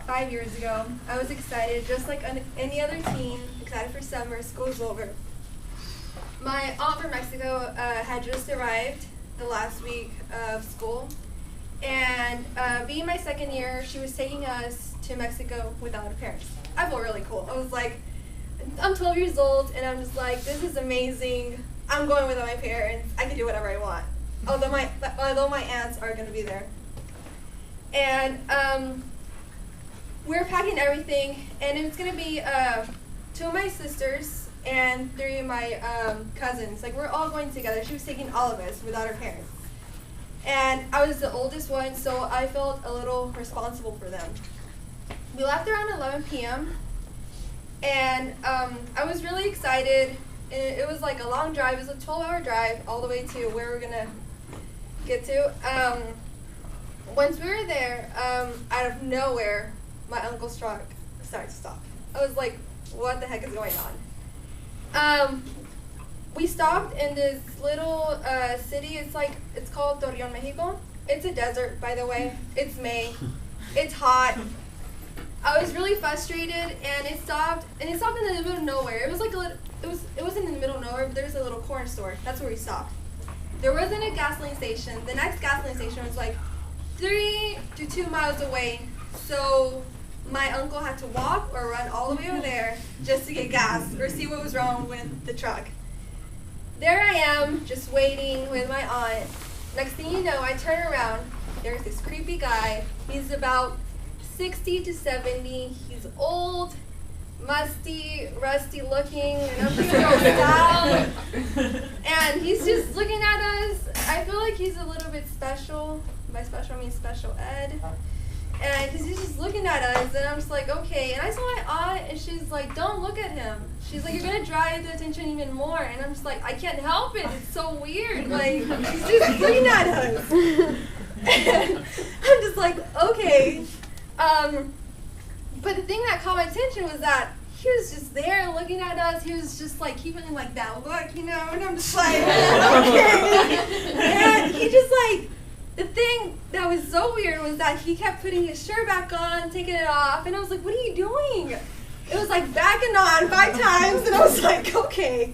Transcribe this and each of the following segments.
5 years ago, I was excited, just like any other teen, excited for summer, school's over. My aunt from Mexico had just arrived the last week of school, and being my second year, she was taking us to Mexico without our parents. I felt really cool. I was like, I'm 12 years old, and I'm just like, this is amazing. I'm going without my parents. I can do whatever I want. Although my aunts are going to be there. And we're packing everything, and it's going to be 2 of my sisters and 3 of my cousins. Like, we're all going together. She was taking all of us without our parents. And I was the oldest one, so I felt a little responsible for them. We left around 11 p.m., and I was really excited. It was like a long drive. It was a 12-hour drive all the way to where we're going to get to. Once we were there, out of nowhere, my uncle's truck started to stop. I was like, what the heck is going on? We stopped in this little city. It's called Torreon, Mexico. It's a desert, by the way. It's May. It's hot. I was really frustrated, and it stopped in the middle of nowhere. It was like it wasn't in the middle of nowhere, but there was a little corner store. That's where we stopped. There wasn't a gasoline station. The next gasoline station was like 3 to 2 miles away. So my uncle had to walk or run all the way over there just to get gas or see what was wrong with the truck. There I am, just waiting with my aunt. Next thing you know, I turn around. There's this creepy guy. He's about 60 to 70. He's old, musty, rusty looking, and I'm thinking, style. And he's just looking at us. I feel like he's a little bit special. By special, I mean special ed. And because he's just looking at us, and I'm just like, okay. And I saw my aunt, and she's like, don't look at him. She's like, you're going to draw the attention even more. And I'm just like, I can't help it. It's so weird. Like, he's just looking at us. And I'm just like, okay. But the thing that caught my attention was that he was just there looking at us. He was just like keeping like that look, you know, and I'm just like, okay. And he just like, the thing that was so weird was that he kept putting his shirt back on, taking it off, and I was like, what are you doing? It was like back and on 5 times, and I was like, okay.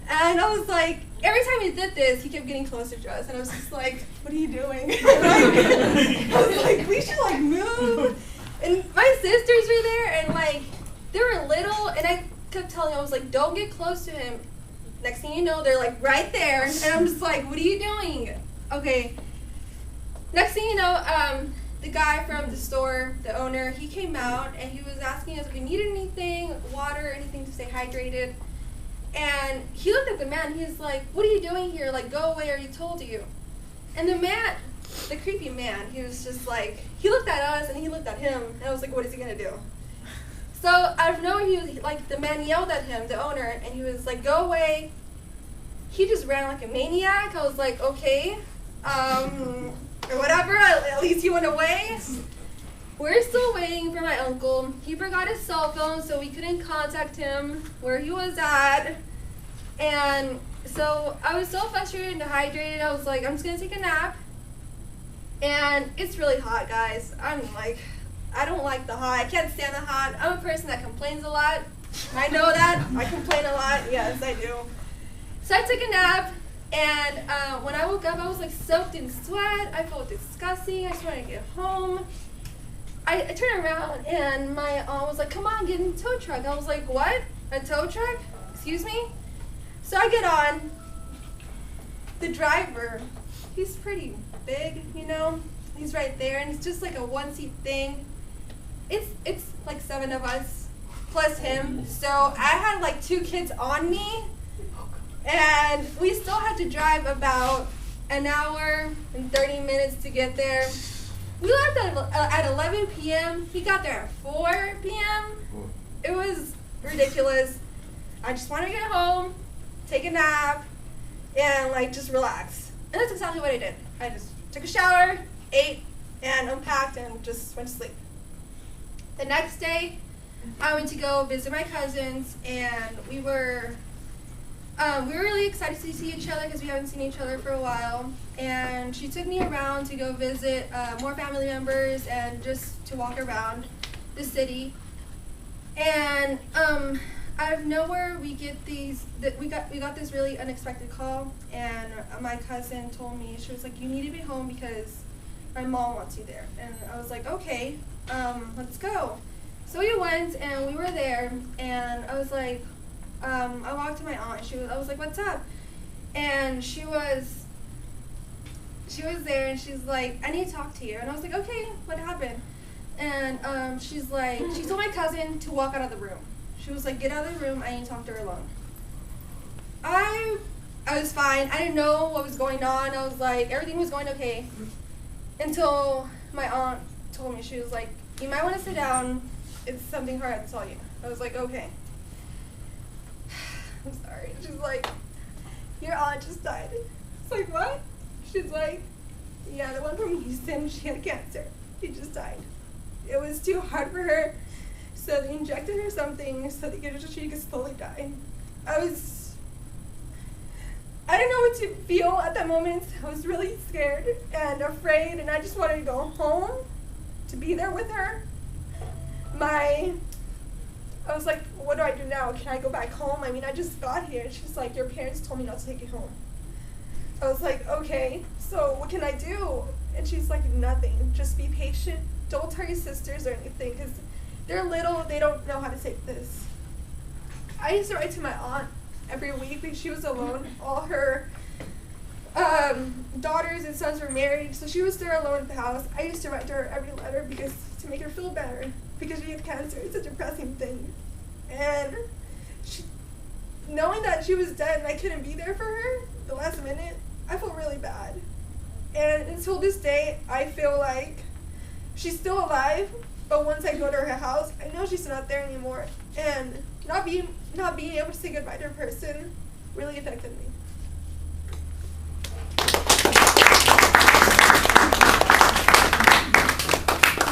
And I was like, every time he did this, he kept getting closer to us, and I was just like, what are you doing? I was like, we should like move. And my sisters were there, and like, they were little, and I kept telling them, I was like, don't get close to him. Next thing you know, they're like right there, and I'm just like, what are you doing? Okay. Next thing you know, the guy from the store, the owner, he came out, and he was asking us if we needed anything, water, anything to stay hydrated. And he looked at the man, he was like, what are you doing here? Like, go away, or he told you. And the man, the creepy man, he was just like, he looked at us, and he looked at him, and I was like, what is he gonna do? So out of nowhere, he was like, the man yelled at him, the owner, and he was like, go away. He just ran like a maniac. I was like, okay, or whatever, at least he went away. We're still waiting for my uncle. He forgot his cell phone, so we couldn't contact him where he was at. And so I was so frustrated and dehydrated. I was like, I'm just gonna take a nap. And it's really hot, guys. I'm like, I don't like the hot. I can't stand the hot. I'm a person that complains a lot. I know that. I complain a lot. Yes, I do. So I took a nap, and when I woke up, I was like soaked in sweat. I felt disgusting. I just wanted to get home. I turned around, and my aunt was like, come on, get in the tow truck. I was like, what? A tow truck? Excuse me? So I get on. The driver, he's pretty big, you know? He's right there, and it's just like a one-seat thing. It's like 7 of us, plus him. So I had like 2 kids on me, and we still had to drive about an hour and 30 minutes to get there. We left at 11 p.m. He got there at 4 p.m. It was ridiculous. I just wanted to get home, take a nap, and like just relax. And that's exactly what I did. I just took a shower, ate, and unpacked, and just went to sleep. The next day, I went to go visit my cousins, and we were really excited to see each other because we haven't seen each other for a while. And she took me around to go visit more family members and just to walk around. the city, and out of nowhere we get we got this really unexpected call, and my cousin told me, she was like, you need to be home because my mom wants you there. And I was like, okay, let's go. So we went, and we were there, and I was like, I walked to my aunt. I was like, what's up? And she was there, and she's like, I need to talk to you. And I was like, okay, what happened? And she's like, she told my cousin to walk out of the room. She was like, get out of the room, I need to talk to her alone. I was fine. I didn't know what was going on. I was like, everything was going okay. Until my aunt told me, she was like, you might want to sit down. It's something hard to tell you. I was like, okay. I'm sorry. She's like, your aunt just died. It's like, what? She's like, yeah, the one from Houston, she had cancer. She just died. It was too hard for her, so they injected her something so she could slowly die. I didn't know what to feel at that moment. I was really scared and afraid, and I just wanted to go home to be there with her. I was like, what do I do now? Can I go back home? I mean, I just got here. And she's like, your parents told me not to take you home. I was like, okay, so what can I do? And she's like, nothing. Just be patient. Don't tell your sisters or anything, because they're little. They don't know how to take this. I used to write to my aunt every week because she was alone. All her daughters and sons were married, so she was there alone at the house. I used to write to her every letter to make her feel better, because she had cancer. It's a depressing thing. And knowing that she was dead and I couldn't be there for her the last minute, I felt really bad. And until this day, I feel like she's still alive, but once I go to her house, I know she's not there anymore. And not being able to say goodbye to her person really affected me.